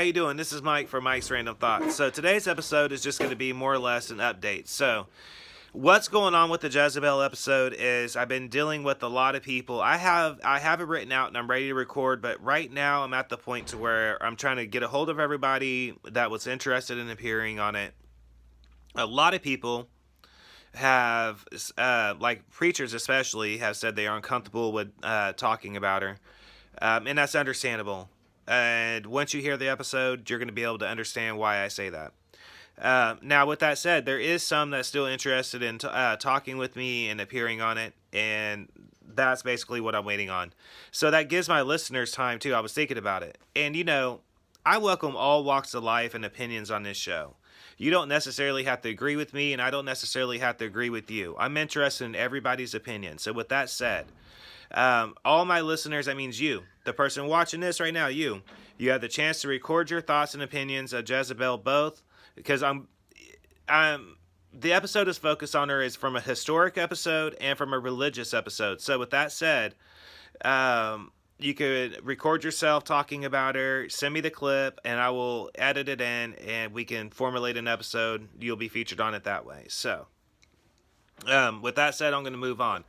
How you doing? This is Mike from Mike's Random Thoughts. So today's episode is just going to be more or less an update. So what's going on with the Jezebel episode is I've been dealing with a lot of people. I have it written out and I'm ready to record, but right now I'm at the point to where I'm trying to get a hold of everybody that was interested in appearing on it. A lot of people have, like preachers especially, have said they are uncomfortable with talking about her, and that's understandable. And once you hear the episode, you're going to be able to understand why I say that. Now, with that said, there is some that's still interested in talking with me and appearing on it, and that's basically what I'm waiting on. So that gives my listeners time, too. I was thinking about it. And, I welcome all walks of life and opinions on this show. You don't necessarily have to agree with me, and I don't necessarily have to agree with you. I'm interested in everybody's opinion. So with that said, all my listeners, that means you, the person watching this right now, you have the chance to record your thoughts and opinions of Jezebel both, because the episode is focused on her is from a historic episode and from a religious episode. So with that said, you could record yourself talking about her, send me the clip, and I will edit it in, and we can formulate an episode. You'll be featured on it that way. So, with that said, I'm going to move on.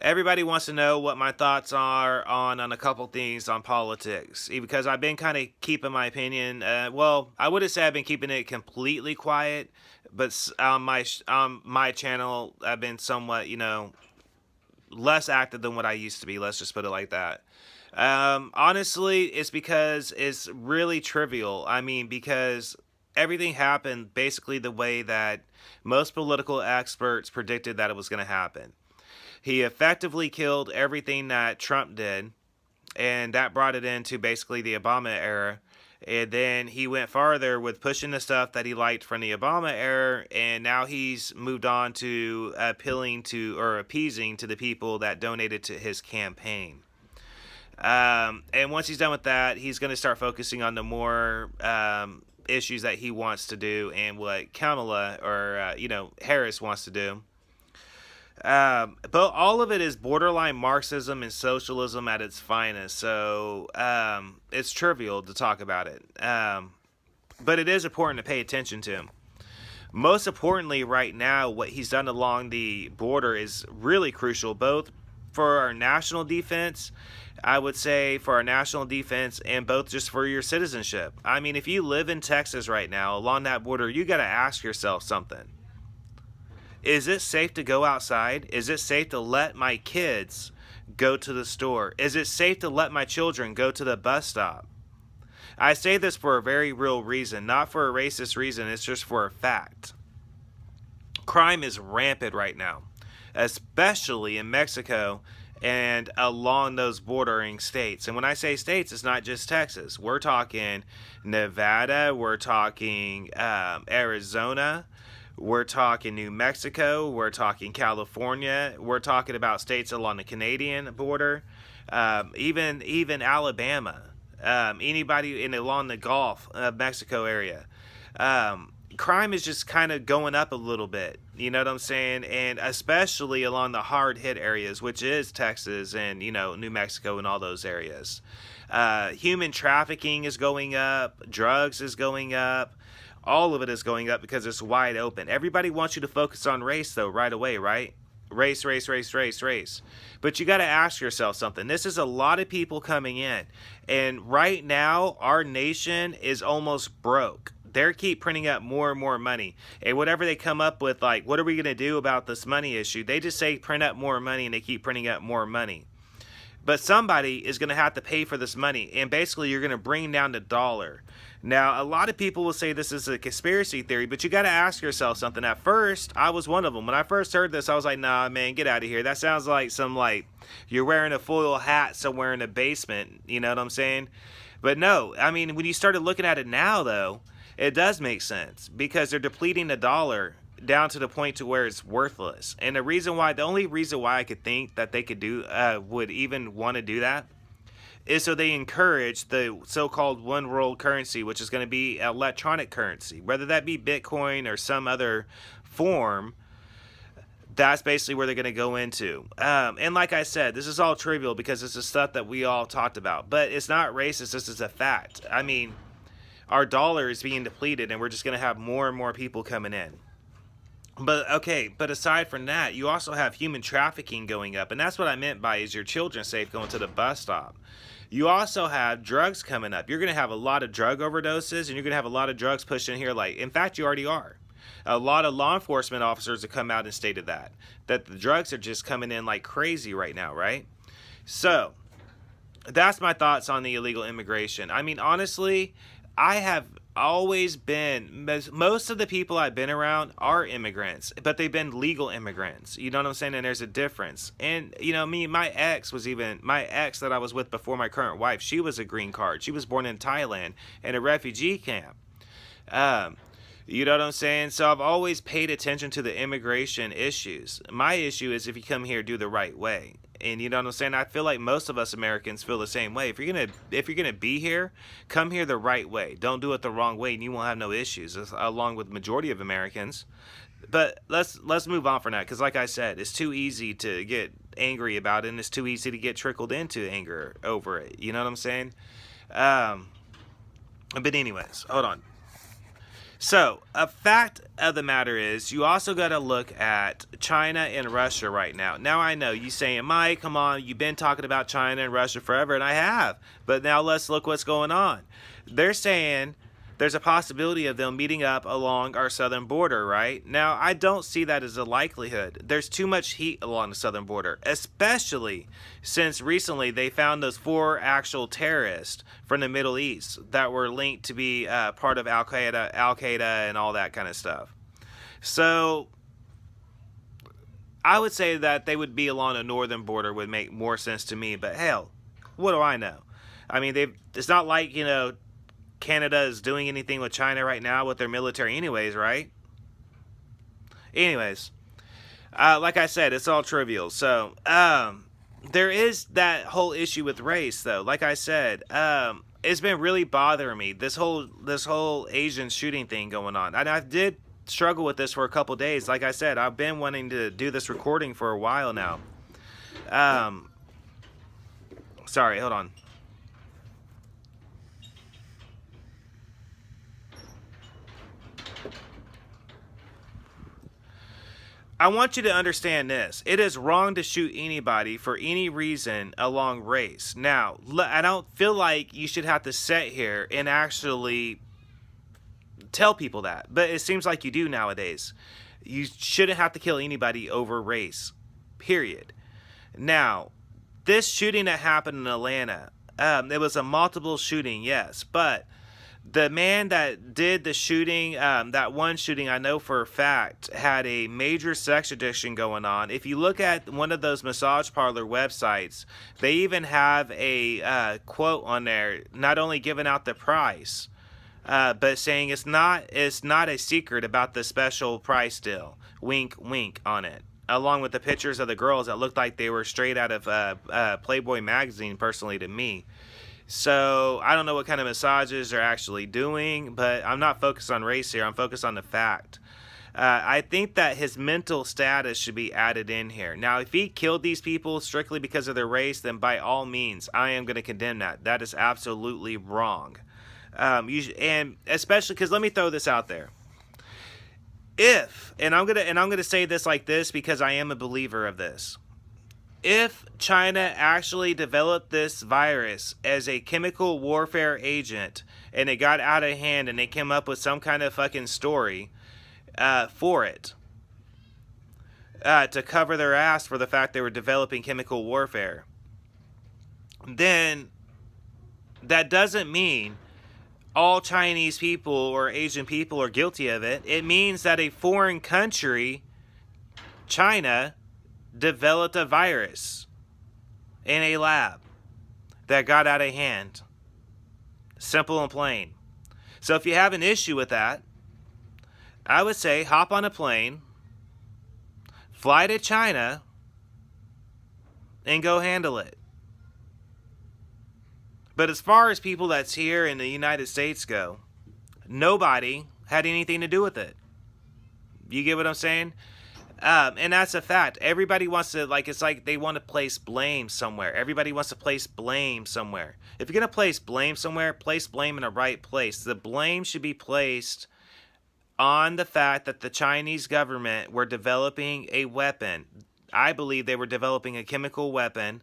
Everybody wants to know what my thoughts are on a couple things on politics, because I've been kind of keeping my opinion. Well, I wouldn't say I've been keeping it completely quiet, but on my channel, I've been somewhat, less active than what I used to be. Let's just put it like that. Honestly, it's because it's really trivial. I mean, because everything happened basically the way that most political experts predicted that it was going to happen. He effectively killed everything that Trump did, and that brought it into basically the Obama era. And then he went farther with pushing the stuff that he liked from the Obama era, and now he's moved on to appeasing to the people that donated to his campaign. And once he's done with that, he's going to start focusing on the more issues that he wants to do and what Kamala or Harris wants to do. But all of it is borderline Marxism and socialism at its finest. So it's trivial to talk about it. But it is important to pay attention to him. Most importantly, right now, what he's done along the border is really crucial, both for our national defense, I would say for our national defense, and both just for your citizenship. I mean, if you live in Texas right now along that border, you got to ask yourself something. Is it safe to go outside? Is it safe to let my kids go to the store? Is it safe to let my children go to the bus stop? I say this for a very real reason, not for a racist reason. It's just for a fact. Crime is rampant right now, especially in Mexico and along those bordering states. And when I say states, it's not just Texas. We're talking Nevada. We're talking Arizona. We're talking New Mexico. We're talking California. We're talking about states along the Canadian border, even Alabama. Anybody along the Gulf of Mexico area. Crime is just kind of going up a little bit. You know what I'm saying? And especially along the hard hit areas, which is Texas and New Mexico and all those areas. Human trafficking is going up. Drugs is going up. All of it is going up because it's wide open. Everybody wants you to focus on race, though, right away, right? Race. But you got to ask yourself something. This is a lot of people coming in. And right now, our nation is almost broke. They keep printing up more and more money. And whatever they come up with, like, what are we going to do about this money issue? They just say print up more money, and they keep printing up more money. But somebody is going to have to pay for this money. And basically, you're going to bring down the dollar. Now, a lot of people will say this is a conspiracy theory, but you got to ask yourself something. At first, I was one of them. When I first heard this, I was like, nah, man, get out of here. That sounds like you're wearing a foil hat somewhere in a basement. You know what I'm saying? But no, I mean, when you started looking at it now, though, it does make sense because they're depleting the dollar down to the point to where it's worthless. And the only reason why I could think that they would even want to do that is so they encourage the so-called one world currency, which is going to be electronic currency, whether that be Bitcoin or some other form. That's basically where they're going to go into. And like I said, this is all trivial because this is stuff that we all talked about, but it's not racist. This is a fact. I mean, our dollar is being depleted, and we're just going to have more and more people coming in. But okay, but aside from that, you also have human trafficking going up, and that's what I meant by is your children safe going to the bus stop. You also have drugs coming up. You're going to have a lot of drug overdoses, and you're going to have a lot of drugs pushed in here. Like, in fact, you already are. A lot of law enforcement officers have come out and stated that the drugs are just coming in like crazy right now, right? So that's my thoughts on the illegal immigration. I mean, honestly, I have always been, most of the people I've been around are immigrants, but they've been legal immigrants. You know what I'm saying? And there's a difference. And, you know, my ex that I was with before my current wife, she was a green card. She was born in Thailand in a refugee camp. You know what I'm saying? So I've always paid attention to the immigration issues. My issue is if you come here, do the right way. And you know what I'm saying? I feel like most of us Americans feel the same way. If you're gonna be here, come here the right way. Don't do it the wrong way, and you won't have no issues. Along with the majority of Americans. But let's move on from that, because like I said, it's too easy to get angry about it, and it's too easy to get trickled into anger over it. You know what I'm saying? But anyways, hold on. So, a fact of the matter is, you also got to look at China and Russia right now. Now, I know you saying, Mike, come on, you've been talking about China and Russia forever, and I have. But now let's look what's going on. They're saying there's a possibility of them meeting up along our southern border, right? Now, I don't see that as a likelihood. There's too much heat along the southern border, especially since recently they found those 4 actual terrorists from the Middle East that were linked to be part of Al-Qaeda and all that kind of stuff. So I would say that they would be along the northern border would make more sense to me, but hell, what do I know? I mean, it's not like, you know, Canada is doing anything with China right now with their military anyways, right? Anyways, like I said, it's all trivial. So, there is that whole issue with race, though. Like I said, it's been really bothering me, this whole Asian shooting thing going on. And I did struggle with this for a couple days. Like I said, I've been wanting to do this recording for a while now. Sorry, hold on. I want you to understand this. It is wrong to shoot anybody for any reason along race. Now, I don't feel like you should have to sit here and actually tell people that, but it seems like you do nowadays. You shouldn't have to kill anybody over race, period. Now, this shooting that happened in Atlanta, it was a multiple shooting, yes, but the man that did the shooting, that one shooting, I know for a fact, had a major sex addiction going on. If you look at one of those massage parlor websites, they even have a quote on there, not only giving out the price, but saying it's not a secret about the special price deal. Wink, wink on it. Along with the pictures of the girls that looked like they were straight out of Playboy magazine, personally to me. So, I don't know what kind of massages they're actually doing, but I'm not focused on race here. I'm focused on the fact. I think that his mental status should be added in here. Now, if he killed these people strictly because of their race, then by all means, I am going to condemn that. That is absolutely wrong. And especially because, let me throw this out there. And I'm gonna say this like this because I am a believer of this. If China actually developed this virus as a chemical warfare agent and it got out of hand and they came up with some kind of fucking story for it to cover their ass for the fact they were developing chemical warfare, then that doesn't mean all Chinese people or Asian people are guilty of it. It means that a foreign country, China, developed a virus in a lab that got out of hand. Simple and plain. So if you have an issue with that, I would say hop on a plane, fly to China, and go handle it. But as far as people that's here in the United States go, nobody had anything to do with it. You get what I'm saying? And that's a fact. Everybody wants to, like, it's like they want to place blame somewhere. Everybody wants to place blame somewhere. If you're going to place blame somewhere, place blame in the right place. The blame should be placed on the fact that the Chinese government were developing a weapon. I believe they were developing a chemical weapon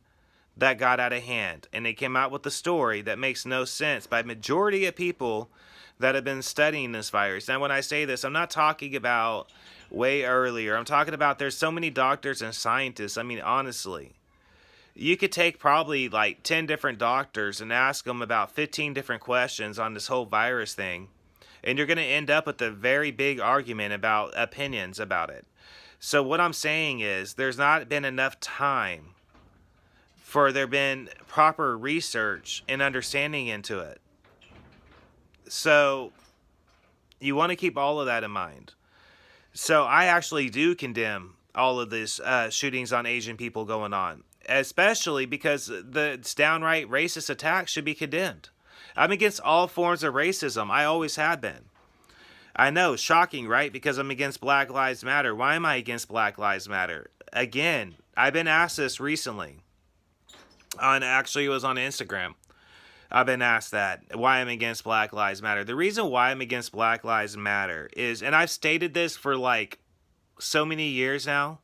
that got out of hand. And they came out with a story that makes no sense by majority of people that have been studying this virus. Now, when I say this, I'm not talking about way earlier. I'm talking about there's so many doctors and scientists. I mean, honestly, you could take probably like 10 different doctors and ask them about 15 different questions on this whole virus thing. And you're going to end up with a very big argument about opinions about it. So what I'm saying is there's not been enough time for there been proper research and understanding into it. So you want to keep all of that in mind. So I actually do condemn all of these shootings on Asian people going on, especially because the downright racist attacks should be condemned. I'm against all forms of racism. I always have been. I know, shocking, right? Because I'm against Black Lives Matter. Why am I against Black Lives Matter? Again, I've been asked this recently. Actually, it was on Instagram. I've been asked that, why I'm against Black Lives Matter. The reason why I'm against Black Lives Matter is, and I've stated this for like so many years now,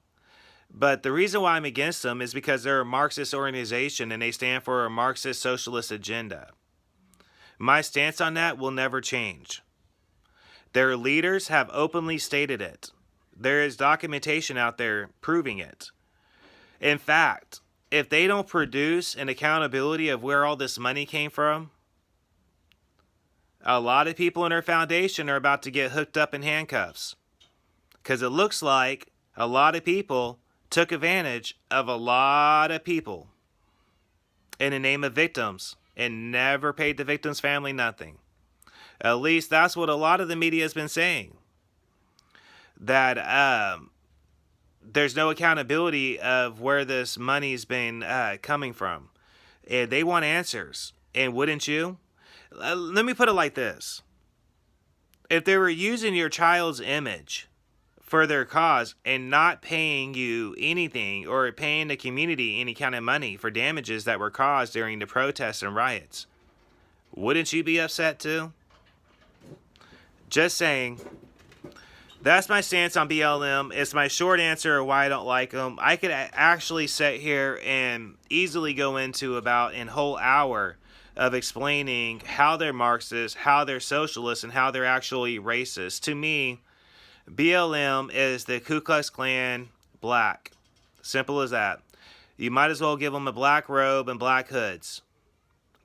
but the reason why I'm against them is because they're a Marxist organization and they stand for a Marxist socialist agenda. My stance on that will never change. Their leaders have openly stated it. There is documentation out there proving it. In fact, if they don't produce an accountability of where all this money came from, a lot of people in their foundation are about to get hooked up in handcuffs. Because it looks like a lot of people took advantage of a lot of people in the name of victims and never paid the victim's family nothing. At least that's what a lot of the media has been saying. That there's no accountability of where this money's been coming from. And they want answers. And wouldn't you? Let me put it like this. If they were using your child's image for their cause and not paying you anything or paying the community any kind of money for damages that were caused during the protests and riots, wouldn't you be upset too? Just saying. That's my stance on BLM. It's my short answer of why I don't like them. I could actually sit here and easily go into about a whole hour of explaining how they're Marxist, how they're socialist, and how they're actually racist. To me, BLM is the Ku Klux Klan black. Simple as that. You might as well give them a black robe and black hoods.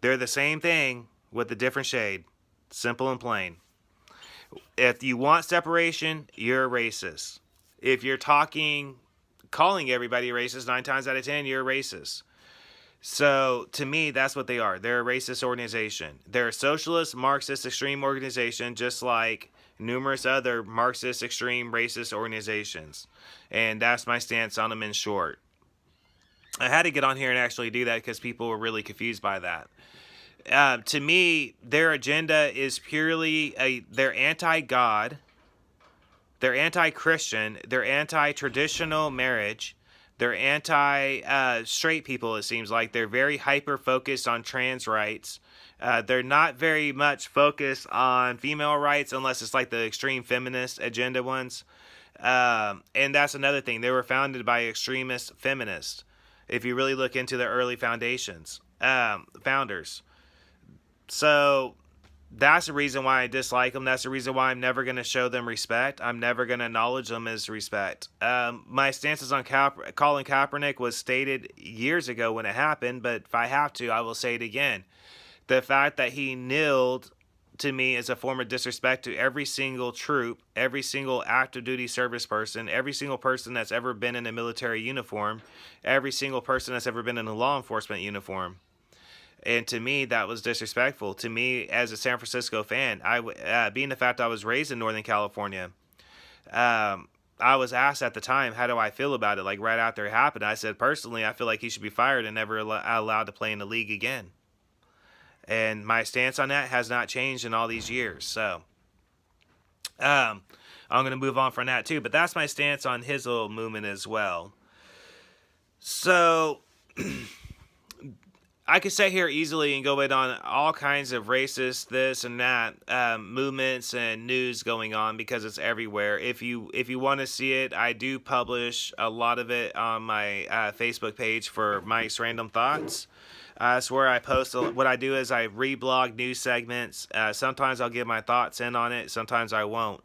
They're the same thing with a different shade. Simple and plain. If you want separation, you're a racist. If you're calling everybody racist, 9 times out of 10, you're a racist. So, to me, that's what they are. They're a racist organization. They're a socialist, Marxist, extreme organization, just like numerous other Marxist, extreme, racist organizations. And that's my stance on them in short. I had to get on here and actually do that because people were really confused by that. To me, their agenda is purely they're anti-God, they're anti-Christian, they're anti-traditional marriage, they're anti-straight people, it seems like. They're very hyper-focused on trans rights. They're not very much focused on female rights unless it's like the extreme feminist agenda ones. And that's another thing. They were founded by extremist feminists, if you really look into the early founders. So that's the reason why I dislike them. That's the reason why I'm never going to show them respect. I'm never going to acknowledge them as respect. My stances on Colin Kaepernick was stated years ago when it happened, but if I have to, I will say it again. The fact that he kneeled, to me, is a form of disrespect to every single troop, every single active duty service person, every single person that's ever been in a military uniform, every single person that's ever been in a law enforcement uniform. And to me, that was disrespectful. To me, as a San Francisco fan, being the fact I was raised in Northern California, I was asked at the time, how do I feel about it? Like right after it happened, I said, personally, I feel like he should be fired and never allowed to play in the league again. And my stance on that has not changed in all these years. So Um, I'm going to move on from that too, but that's my stance on his little movement as well. So I could sit here easily and go in on all kinds of racist this and that movements and news going on because it's everywhere. If you want to see it, I do publish a lot of it on my Facebook page for Mike's Random Thoughts. That's where I post. What I do is I reblog news segments. Sometimes I'll give my thoughts in on it. Sometimes I won't.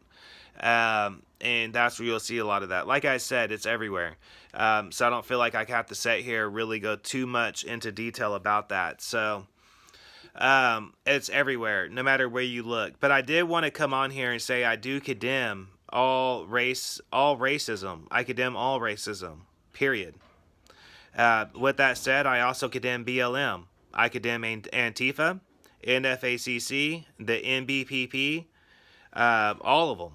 And that's where you'll see a lot of that. Like I said, it's everywhere. So I don't feel like I have to sit here really go too much into detail about that. So it's everywhere, no matter where you look. But I did want to come on here and say I do condemn all racism. I condemn all racism. Period. With that said, I also condemn BLM. I condemn Antifa, NFACC, the NBPP, all of them.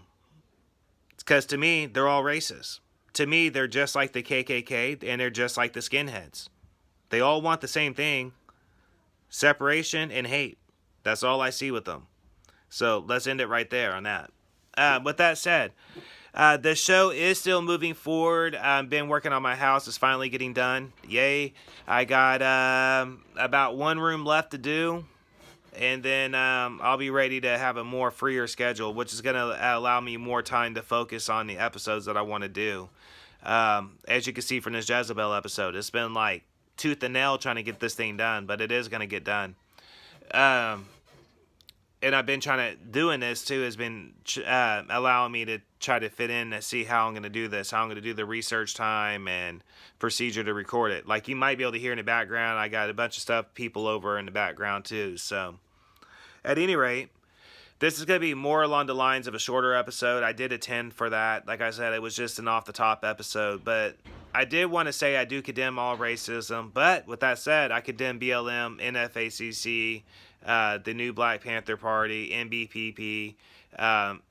Because to me, they're all racist. To me, they're just like the KKK, and they're just like the skinheads. They all want the same thing: separation and hate. That's all I see with them. So let's end it right there on that. With that said, the show is still moving forward. I've been working on my house. It's finally getting done. Yay. I got about one room left to do. And then I'll be ready to have a more freer schedule, which is going to allow me more time to focus on the episodes that I want to do. As you can see from this Jezebel episode, it's been like tooth and nail trying to get this thing done, but it is going to get done. And I've been doing this too, has been allowing me to try to fit in and see how I'm going to do this, how I'm going to do the research time and procedure to record it. Like you might be able to hear in the background, I got a bunch of stuff, people over in the background too. So at any rate, this is going to be more along the lines of a shorter episode. I did attend for that. Like I said, it was just an off-the-top episode. But I did want to say I do condemn all racism. But with that said, I condemn BLM, NFACC, the New Black Panther Party, NBPP,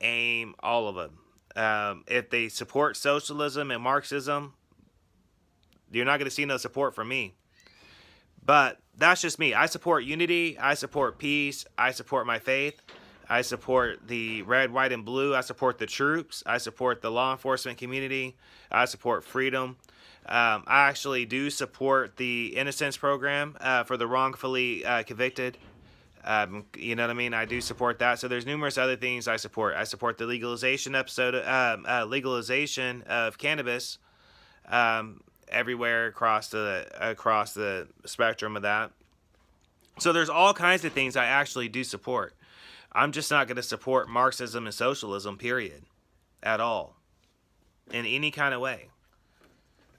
AIM, all of them. If they support socialism and Marxism, you're not going to see no support from me. But that's just me. I support unity. I support peace. I support my faith. I support the red, white, and blue. I support the troops. I support the law enforcement community. I support freedom. I actually do support the Innocence Program for the wrongfully convicted. You know what I mean? I do support that. So there's numerous other things I support. I support the legalization legalization of cannabis everywhere across the spectrum of that. So there's all kinds of things I actually do support. I'm just not going to support Marxism and socialism, period, at all, in any kind of way,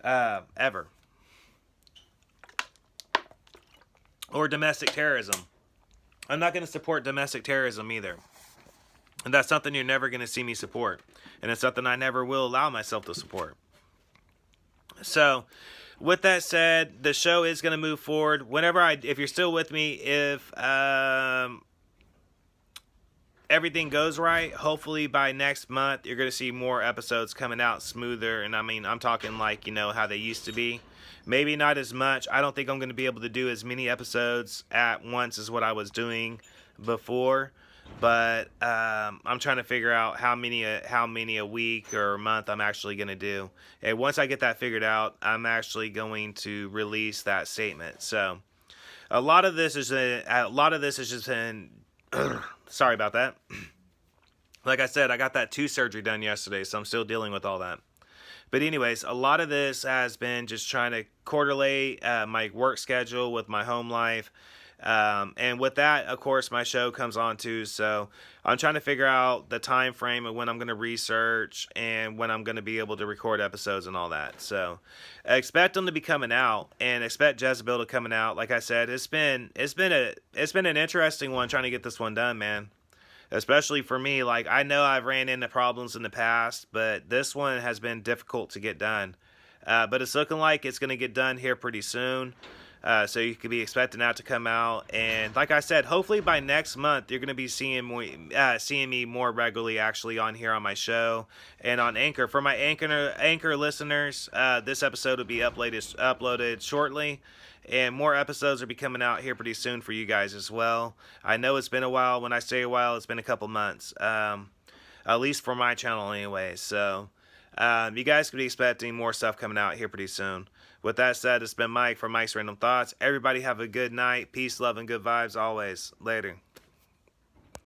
ever. Or domestic terrorism. I'm not going to support domestic terrorism either. And that's something you're never going to see me support. And it's something I never will allow myself to support. So, with that said, the show is going to move forward. If you're still with me, if everything goes right, hopefully by next month, you're going to see more episodes coming out smoother. And I mean, I'm talking like, how they used to be. Maybe not as much. I don't think I'm going to be able to do as many episodes at once as what I was doing before. But I'm trying to figure out how many a week or a month I'm actually going to do. And once I get that figured out, I'm actually going to release that statement. So a lot of this is just in sorry about that. Like I said, I got that tooth surgery done yesterday, so I'm still dealing with all that. But anyways, a lot of this has been just trying to correlate my work schedule with my home life. And with that, of course, my show comes on too. So I'm trying to figure out the time frame of when I'm going to research and when I'm going to be able to record episodes and all that. So expect them to be coming out, and expect Jezebel to coming out. Like I said, it's been an interesting one trying to get this one done, man. Especially for me, like I know I've ran into problems in the past, but this one has been difficult to get done. But it's looking like it's going to get done here pretty soon. So you could be expecting that to come out. And like I said, hopefully by next month, you're going to be seeing me more regularly actually on here on my show and on Anchor. For my Anchor listeners, this episode will be uploaded shortly. And more episodes will be coming out here pretty soon for you guys as well. I know it's been a while. When I say a while, it's been a couple months. at least for my channel anyway. So you guys could be expecting more stuff coming out here pretty soon. With that said, it's been Mike from Mike's Random Thoughts. Everybody have a good night. Peace, love, and good vibes always. Later.